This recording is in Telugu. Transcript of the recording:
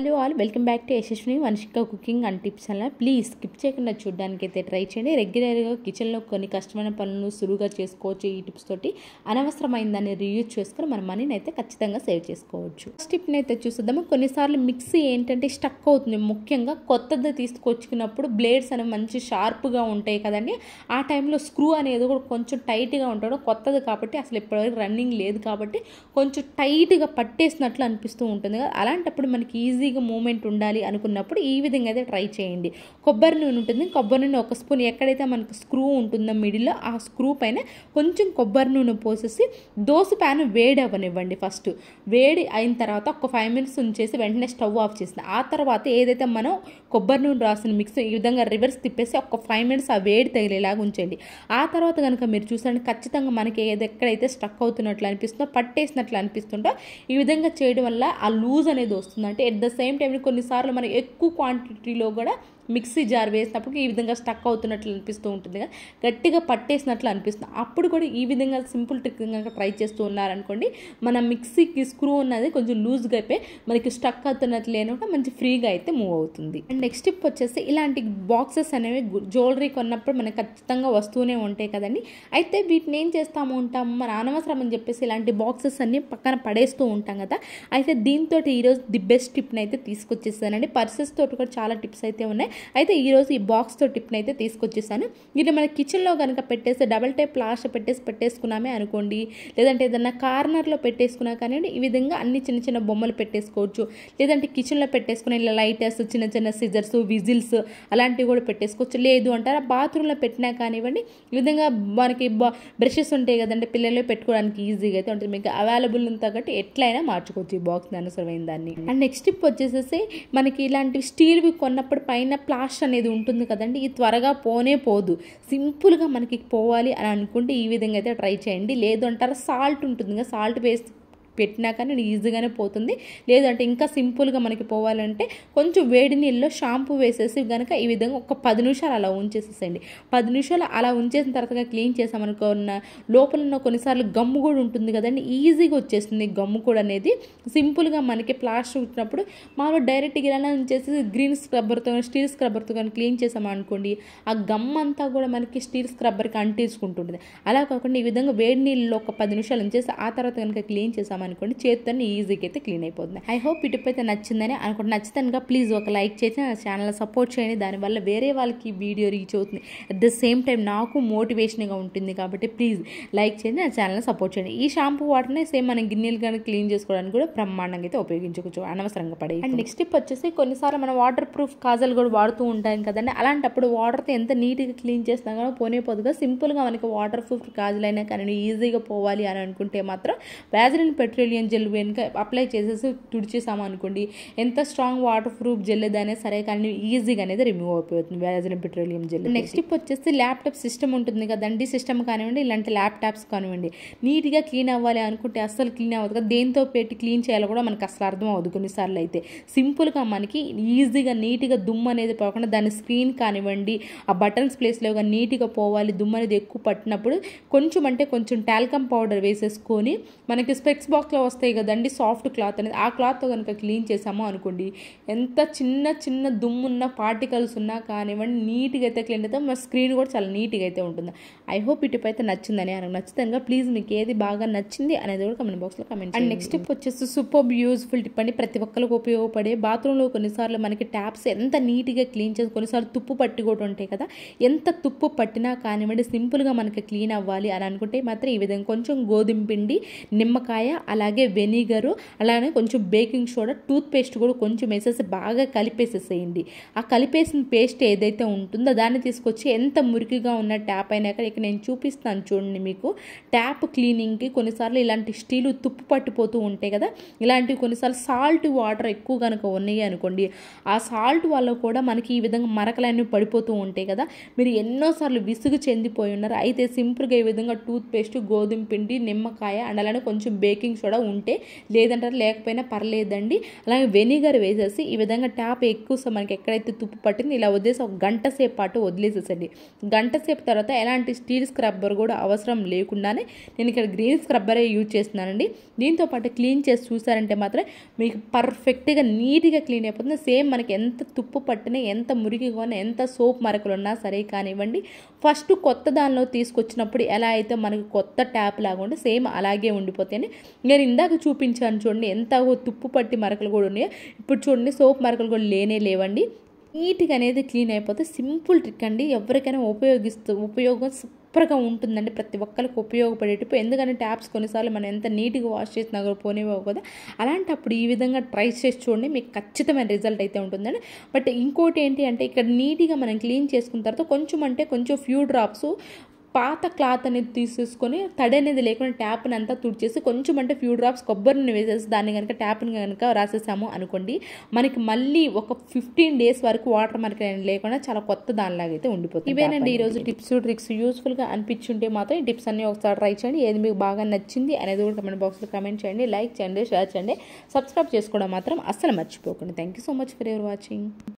Hello all, welcome back to Yashaswini Vamshika cooking and tips అలా. ప్లీజ్ స్కిప్ చేయకుండా చూడడానికి అయితే ట్రై చేయండి. రెగ్యులర్గా కిచెన్లో కొన్ని కష్టమైన పనులను సులువుగా చేసుకోవచ్చు. ఈ టిప్స్ తోటి అనవసరమైన దాన్ని రీయూజ్ చేసుకొని మన మనీని అయితే ఖచ్చితంగా సేవ్ చేసుకోవచ్చు. ఫస్ట్ టిప్ని అయితే చూద్దాము. కొన్నిసార్లు మిక్సీ ఏంటంటే స్టక్ అవుతుంది. ముఖ్యంగా కొత్తది తీసుకొచ్చుకున్నప్పుడు బ్లేడ్స్ అనేవి మంచి షార్ప్గా ఉంటాయి కదండి. ఆ టైంలో స్క్రూ అనేది కూడా కొంచెం టైట్గా ఉంటాడు. కొత్తది కాబట్టి అసలు ఇప్పటివరకు రన్నింగ్ లేదు కాబట్టి కొంచెం టైట్గా పట్టేసినట్లు అనిపిస్తూ ఉంటుంది కదా. అలాంటప్పుడు మనకి ఈజీగా మూమెంట్ ఉండాలి అనుకున్నప్పుడు ఈ విధంగా అయితే ట్రై చేయండి. కొబ్బరి నూనె ఉంటుంది. కొబ్బరి నూనె ఒక స్పూన్, ఎక్కడైతే మనకు స్క్రూ ఉంటుందో మిడిల్లో ఆ స్క్రూ పైన కొంచెం కొబ్బరి నూనె పోసేసి దోశ ప్యాన్ వేడి అవ్వనివ్వండి. ఫస్ట్ వేడి అయిన తర్వాత ఒక 5 minutes ఉంచేసి వెంటనే స్టవ్ ఆఫ్ చేసింది. ఆ తర్వాత ఏదైతే మనం కొబ్బరి నూనె రాసిన మిక్స్ ఈ విధంగా రివర్స్ తిప్పేసి ఒక 5 minutes ఆ వేడి తగిలేలాగా ఉంచండి. ఆ తర్వాత కనుక మీరు చూసండి, ఖచ్చితంగా మనకి ఎక్కడైతే స్టక్ అవుతున్నట్లు అనిపిస్తుందో, పట్టేసినట్లు అనిపిస్తుందో ఈ విధంగా చేయడం వల్ల ఆ లూజ్ అనేది వస్తుంది. అంటే ఎట్ ద సేమ్ టైం కొన్నిసార్లు మనం ఎక్కువ క్వాంటిటీలో కూడా మిక్సీ జార్ వేసినప్పుడు ఈ విధంగా స్టక్ అవుతున్నట్లు అనిపిస్తూ ఉంటుంది కదా, గట్టిగా పట్టేసినట్లు అనిపిస్తుంది. అప్పుడు కూడా ఈ విధంగా సింపుల్ ట్రిక్ కనుక ట్రై చేస్తూ ఉన్నారనుకోండి, మన మిక్సీకి స్క్రూ ఉన్నది కొంచెం లూజ్గా అయిపోయి మనకి స్టక్ అవుతున్నట్లు లేనప్పుడు మంచి ఫ్రీగా అయితే మూవ్ అవుతుంది. అండ్ నెక్స్ట్ టిప్ వచ్చేసి, ఇలాంటి బాక్సెస్ అనేవి జ్యువెలరీ కొన్నప్పుడు మనకు ఖచ్చితంగా వస్తూనే ఉంటాయి కదండి. అయితే వీటిని ఏం చేస్తాము ఉంటాము, మన అనవసరం అని చెప్పేసి ఇలాంటి బాక్సెస్ అన్ని పక్కన పడేస్తూ ఉంటాం కదా. అయితే దీంతో ఈరోజు ది బెస్ట్ టిప్ని అయితే తీసుకొచ్చేసానండి. పర్సెస్ తోటి కూడా చాలా టిప్స్ అయితే ఉన్నాయి. అయితే ఈరోజు ఈ బాక్స్తో టిప్ని అయితే తీసుకొచ్చేసాను. ఇది మన కిచెన్లో కనుక పెట్టేసి డబల్ టైప్ ప్లాస్టర్ పెట్టేసుకున్నామే అనుకోండి, లేదంటే ఏదన్నా కార్నర్లో పెట్టేసుకున్నా కానివ్వండి, ఈ విధంగా అన్ని చిన్న చిన్న బొమ్మలు పెట్టేసుకోవచ్చు. లేదంటే కిచెన్లో పెట్టేసుకుని ఇలా లైటర్స్, చిన్న చిన్న సిజర్స్, విజిల్స్ అలాంటివి కూడా పెట్టేసుకోవచ్చు. లేదు అంటారా బాత్రూంలో పెట్టినా కానివ్వండి, ఈ విధంగా మనకి బ్రషెస్ ఉంటాయి కదండి, పిల్లలు పెట్టుకోవడానికి ఈజీగా అయితే ఉంటుంది. మీకు అవైలబుల్ ఉంది కాబట్టి ఎట్లయినా మార్చుకోవచ్చు ఈ బాక్స్ని అనుసరమైన దాన్ని. అండ్ నెక్స్ట్ టిప్ వచ్చేసేసి, మనకి ఇలాంటి స్టీల్వి కొన్నప్పుడు పైన ప్లాస్టర్ అనేది ఉంటుంది కదండి, ఇది త్వరగా పోదు. సింపుల్గా మనకి పోవాలి అని అనుకుంటే ఈ విధంగా అయితే ట్రై చేయండి. లేదు అంటారా సాల్ట్ ఉంటుంది కదా, సాల్ట్ వేసి పెట్టినా కానీ ఈజీగానే పోతుంది. లేదంటే ఇంకా సింపుల్గా మనకి పోవాలంటే కొంచెం వేడి నీళ్ళలో షాంపూ వేసేసి కనుక ఈ విధంగా ఒక 10 నిమిషాలు అలా ఉంచేసేసండి. 10 నిమిషాలు అలా ఉంచేసిన తర్వాత క్లీన్ చేసామనుకున్న లోపల ఉన్న కొన్నిసార్లు గమ్ము కూడా ఉంటుంది కదండి, ఈజీగా వచ్చేస్తుంది గమ్ము కూడా అనేది. సింపుల్గా మనకి ప్లాస్టర్ వచ్చినప్పుడు మామూలు డైరెక్ట్గా ఇలా ఉంచేసి గ్రీన్ స్క్రబ్బర్తో, స్టీల్ స్క్రబ్బర్తో కానీ క్లీన్ చేసామనుకోండి, ఆ గమ్ అంతా కూడా మనకి స్టీల్ స్క్రబ్బర్కి అంటించుకుంటుంటుంది. అలా కాకుండా ఈ విధంగా వేడి నీళ్ళలో ఒక 10 నిమిషాలు ఉంచేసి ఆ తర్వాత కనుక క్లీన్ చేసామనుకోండి, చేతితో ఈజీగా అయితే క్లీన్ అయిపోతుంది. ఐ హోప్ ఈ టిప్ అయితే నచ్చిందని అనుకుంటే, నచ్చితే ప్లీజ్ ఒక లైక్ చేసి నా ఛానల్ సపోర్ట్ చేయండి. దానివల్ల వేరే వాళ్ళకి వీడియో రీచ్ అవుతుంది. అట్ ద సేమ్ టైం నాకు మోటివేషన్గా ఉంటుంది కాబట్టి ప్లీజ్ లైక్ చేయండి, నా ఛానల్ సపోర్ట్ చేయండి. ఈ షాంపూ వాటర్ని సేమ్ మనం గిన్నెలు కానీ క్లీన్ చేసుకోవడానికి కూడా బ్రహ్మాండంగా అయితే ఉపయోగించుకోవచ్చు, అనవసరంగా పడే. అండ్ నెక్స్ట్ టిప్ వచ్చేసి, కొన్నిసార్లు మనం వాటర్ ప్రూఫ్ కాజల్ కూడా వాడుతూ ఉంటాం కదండి. అలాంటప్పుడు వాటర్తో ఎంత నీట్గా క్లీన్ చేసినా కూడా పోదుగా. సింపుల్గా మనకి వాటర్ ప్రూఫ్ కాజల్ అయినా కానీ ఈజీగా పోవాలి అని అనుకుంటే మాత్రం వ్యాజిలిన్ పెట్రోలియం జెల్ వెనుక అప్లై చేసేసి తుడిచేసాము అనుకోండి, ఎంత స్ట్రాంగ్ వాటర్ ప్రూఫ్ జెల్ ఏదైనా సరే కానీ ఈజీగా అనేది రిమూవ్ అయిపోతుంది Vaseline petroleum gel. Next tip వచ్చేసి, ల్యాప్టాప్ సిస్టమ్ ఉంటుంది కదండి, సిస్టమ్ కానివ్వండి ఇలాంటి ల్యాప్టాప్స్ కానివ్వండి, నీట్గా క్లీన్ అవ్వాలి అనుకుంటే అస్సలు క్లీన్ అవ్వదు కదా. దేంతో పెట్టి క్లీన్ చేయాలో కూడా మనకు అసలు అర్థం అవ్వదు కొన్నిసార్లు. అయితే సింపుల్గా మనకి ఈజీగా నీట్గా దుమ్ము అనేది పోకుండా దాని స్క్రీన్ కానివ్వండి, ఆ బటన్స్ ప్లేస్లో నీట్గా పోవాలి. దుమ్ము అనేది ఎక్కువ పట్టినప్పుడు కొంచెం టాల్కమ్ పౌడర్ వేసేసుకొని, మనకి స్పెక్స్ బాక్స్లో వస్తాయి కదండి సాఫ్ట్ క్లాత్ అనేది, ఆ క్లాత్తో కనుక క్లీన్ చేసాము అనుకోండి, ఎంత చిన్న దుమ్మున్న పార్టికల్స్ ఉన్నా కానివ్వండి నీట్గా అయితే క్లీన్ అయితే మన స్క్రీన్ కూడా చాలా నీట్గా అయితే ఉంటుంది. ఐ హోప్ ఈ టిప్ అయితే నచ్చిందని. నచ్చితే ప్లీజ్ మీకు ఏది బాగా నచ్చింది అనేది కూడా కమెంట్ బాక్స్లో కమెంట్. అండ్ నెక్స్ట్ టిప్ వచ్చేసి సూపర్ యూజ్ఫుల్ టిప్ అండి, ప్రతి ఒక్కరికి ఉపయోగపడే. బాత్రూంలో కొన్నిసార్లు మనకి ట్యాప్స్ ఎంత నీట్గా క్లీన్ చేసి, కొన్నిసార్లు తుప్పు పట్టి కూడా ఉంటాయి కదా, ఎంత తుప్పు పట్టినా కానివ్వండి సింపుల్గా మనకి క్లీన్ అవ్వాలి అని అనుకుంటే మాత్రం ఈ విధంగా కొంచెం గోధుమ పిండి, నిమ్మకాయ, అలాగే వెనిగరు, అలానే కొంచెం బేకింగ్ సోడా, టూత్ పేస్ట్ కూడా కొంచెం వేసేసి బాగా కలిపేసేసేయండి. ఆ కలిపేసిన పేస్ట్ ఏదైతే ఉంటుందో దాన్ని తీసుకొచ్చి ఎంత మురికిగా ఉన్న ట్యాప్ అయినా ఇక్కడ నేను చూపిస్తాను చూడండి. మీకు ట్యాప్ క్లీనింగ్కి కొన్నిసార్లు ఇలాంటి స్టీలు తుప్పు పట్టిపోతూ ఉంటాయి కదా, ఇలాంటివి కొన్నిసార్లు సాల్ట్ వాటర్ ఎక్కువ కనుక ఉన్నాయి అనుకోండి, ఆ సాల్ట్ వల్ల కూడా మనకి ఈ విధంగా మరకలన్నీ పడిపోతూ ఉంటాయి కదా. మీరు ఎన్నోసార్లు విసుగు చెందిపోయి ఉన్నారు. అయితే సింపుల్గా ఈ విధంగా టూత్ పేస్ట్, గోధుమ పిండి, నిమ్మకాయ అండ్ అలానే కొంచెం బేకింగ్ బేకింగ్ సోడా ఉంటే, లేదంటారు లేకపోయినా పర్లేదండి. అలాగే వెనిగర్ వేసేసి ఈ విధంగా ట్యాప్ ఎక్కువ మనకి ఎక్కడైతే తుప్పు పట్టిందో ఇలా వదిలేసి ఒక గంట సేపు పాటు వదిలేసేసండి. గంట సేపు తర్వాత ఎలాంటి స్టీల్ స్క్రబ్బర్ కూడా అవసరం లేకుండానే నేను ఇక్కడ గ్రీన్ స్క్రబ్బరే యూజ్ చేస్తున్నానండి. దీంతో పాటు క్లీన్ చేసి చూసారంటే మాత్రం మీకు పర్ఫెక్ట్గా నీట్గా క్లీన్ అయిపోతుంది. సేమ్ మనకి ఎంత తుప్పు పట్టినా, ఎంత మురికిగా ఉన్నా, ఎంత సోప్ మరకలు ఉన్నా సరే కానివ్వండి, ఫస్ట్ కొత్త దానిలో తీసుకొచ్చినప్పుడు ఎలా అయితే మనకి కొత్త ట్యాప్ లాగా ఉంటే సేమ్ అలాగే ఉండిపోతాయని నేను ఇందాక చూపించాను చూడండి. ఎంత తుప్పు పట్టి మరకలు కూడా ఉన్నాయో ఇప్పుడు చూడండి సోప్ మరకలు కూడా లేవండి. నీట్గా అనేది క్లీన్ అయిపోతే సింపుల్ ట్రిక్ అండి. ఎవరికైనా ఉపయోగం సూపర్గా ఉంటుందండి. ప్రతి ఒక్కరికి ఉపయోగపడేటప్పుడు, ఎందుకంటే ట్యాప్స్ కొన్నిసార్లు మనం ఎంత నీట్గా వాష్ చేసినా కూడా పోనివ్వవు కదా. అలాంటప్పుడు ఈ విధంగా ట్రై చేసి చూడండి, మీకు ఖచ్చితమైన రిజల్ట్ అయితే ఉంటుందండి. బట్ ఇంకోటి ఏంటి అంటే ఇక్కడ నీట్గా మనం క్లీన్ చేసుకున్న తర్వాత కొంచెం ఫ్యూ డ్రాప్స్ పాత క్లాత్ అనేది తీసేసుకొని తడి అనేది లేకుండా ట్యాప్ని అంతా తుడిచేసి కొంచెం ఫ్యూ డ్రాప్స్ కొబ్బరి నూనె వేసేసి దాన్ని కనుక ట్యాప్ని కనుక రాసేసాము అనుకోండి, మనకి మళ్ళీ ఒక 15 days వరకు వాటర్ మనకి లేకుండా చాలా కొత్త దానిలాగా అయితే ఉండిపోతుంది. ఇవేనండి ఈరోజు టిప్స్ ట్రిక్స్. యూస్ఫుల్గా అనిపించుంటే మాత్రం ఈ టిప్స్ అన్నీ ఒకసారి ట్రై చేయండి. ఏది మీకు బాగా నచ్చింది అనేది కూడా కమెంట్ బాక్స్లో కమెంట్ చేయండి, లైక్ చేయండి, షేర్ చేయండి, సబ్స్క్రైబ్ చేసుకోవడం మాత్రం అస్సలు మర్చిపోకండి. Thank you so much for your watching.